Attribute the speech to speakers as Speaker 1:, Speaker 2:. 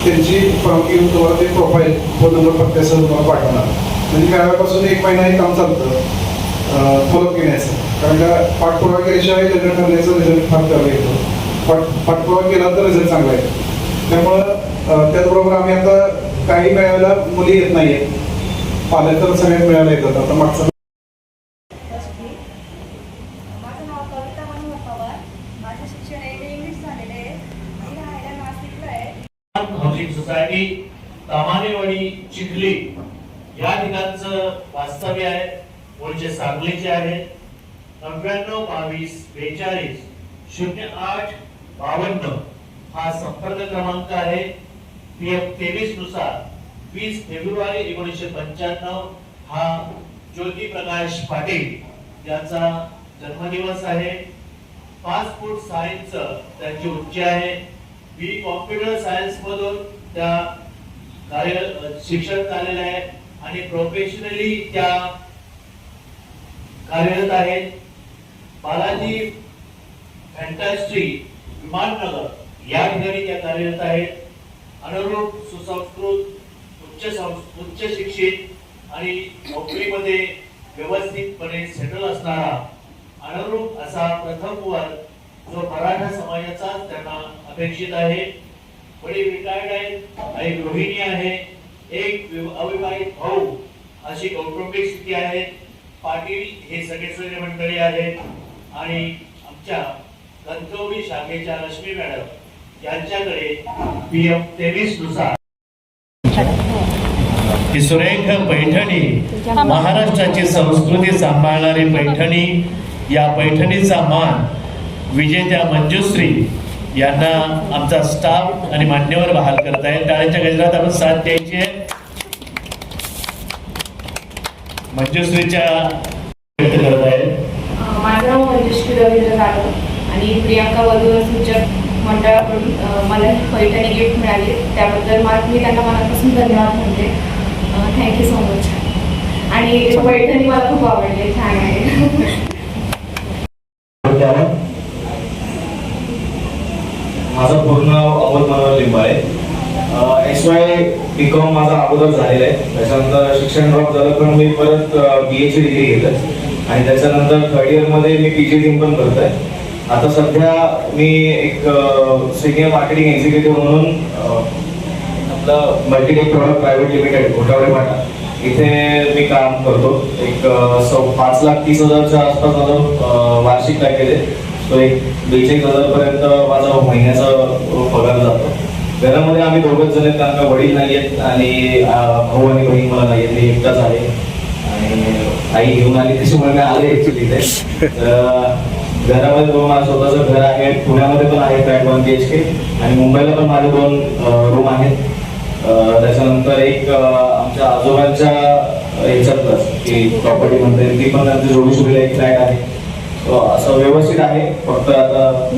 Speaker 1: त्यांची परवानगी घेऊन तुम्हाला ते प्रोफाईल फोन नंबर पत्त्यासह तुम्हाला पाठवणार. म्हणजे मेळाव्यापासून 1 महिना हे काम चालतं फॉलोअप घेण्याचं. कारण का पाठपुरावा केल्याशिवाय लग्न ठरण्याचा रिझल्ट फार कमी येतो. पाठपुरावा केला तर रिझल्ट चांगला येतो. त्यामुळं त्याचबरोबर आम्ही आता काही मेळाव्याला मुली येत नाही आहेत, पालक तर सगळ्यात मिळायला येतात. आता मागचा
Speaker 2: माझं नाव कविता मनोहर पवार. माझं शिक्षण इंग्लिश झालेलं आहे. मी राहायला नाशिकला आहे.
Speaker 3: हाऊसिंग सोसायटी तामानेवाडी चिखली या ठिकाणचं वास्तव्य आहे. मूळचे सांगलीचे आहे. 99 22 42 08 52 हा संपर्क क्रमांक आहे. PM 23 नुसार 20 फेब्रुवारी 1995 हा ज्योती प्रकाश पाटील यांचा जन्मदिवस आहे. 5 फूट 6 इंच त्यांची उंची आहे. बी कॉम्प्युटर सायन्स मधून त्या शिक्षण झालेलं आहे आणि प्रोफेशनली त्या कार्यरत आहेत. बालाजी फॅन्टॅस्ट्री विमाननगर या ठिकाणी त्या कार्यरत आहेत. अनुरूप सुसंस्कृत उच्च शिक्षित आणि नोकरीमध्ये व्यवस्थितपणे सेटल असणारा अनुरूप असा प्रथम वर्ग जो मराठा समाजाचा त्यांना अपेक्षित आहे. वडील रिटायर्ड आहेत, आई गृहिणी आहे, एक अविवाहित भाऊ अशी कौटुंबिक स्थिती आहे. पाटील हे सगळे मंडळी आहेत आणि आमच्या कणकवली शाखेच्या लक्ष्मी मॅडम यांच्याकडे PM 23 नुसार ही सुरेख पैठणी, महाराष्ट्राची संस्कृती सांभाळणारी पैठणी, या पैठणीचा मान विजेत्या मंजुश्री यांना आमचा स्टाफ आणि मान्यवर बहाल करत आहे. टाळ्यांच्या गजरात आपण साथ द्यायची आहे. मंजुश्रीच्या व्यक्त करत आहे.
Speaker 4: माझं नाव मंजुश्री रवींद्र जाधव आणि प्रियांका वधू सूचक मंडळाकडून मला ही पैठणी गिफ्ट मिळाली. त्याबद्दल मी त्यांना मनापासून धन्यवाद म्हणते. Thank you so much. आणि पैठणी मला खूप आवडली, छान आहे.
Speaker 5: माझं पूर्ण नाव अमोल मनोहर लिंबाळे. SY BCom माझा अगोदर झालेला आहे. त्याच्यानंतर शिक्षण ड्रॉप झालं पण मी परत BA ची डिग्री घेतलं आणि त्याच्यानंतर 3rd इयरमध्ये मी PG टीम पण करतोय. आता सध्या मी एक सिनियर मार्केटिंग एक्झिक्युटिव्ह म्हणून आपलं मल्टीटेक प्रोडक्ट प्रायव्हेट लिमिटेड घोटावडे फाटा इथे मी काम करतो. एक 5,30,000च्या आसपास माझं वार्षिक पॅकेज आहे. तो एक 42,000 पर्यंत माझा महिन्याचा पगार जातो. घरामध्ये आम्ही दोघंच जण आहेत, कारण का वडील नाही आहेत आणि भाऊ आणि बहीण मला नाही आहेत. मी एकटाच आहे आणि आई घेऊन आली त्याच्यामुळे मी आले ऍक्च्युली इथे. घरामध्ये माझं स्वतःचं घर आहे. पुण्यामध्ये पण आहे फ्लॅट 1 BHK आणि मुंबईला पण माझे 2 रूम आहेत. त्याच्यानंतर एक आमच्या आजोबांच्या ह्याच्यातलंच की प्रॉपर्टी म्हणते ती पण त्यांची जोडी सुविधा एक फ्लॅट आहे. असं व्यवस्थित आहे. फक्त आता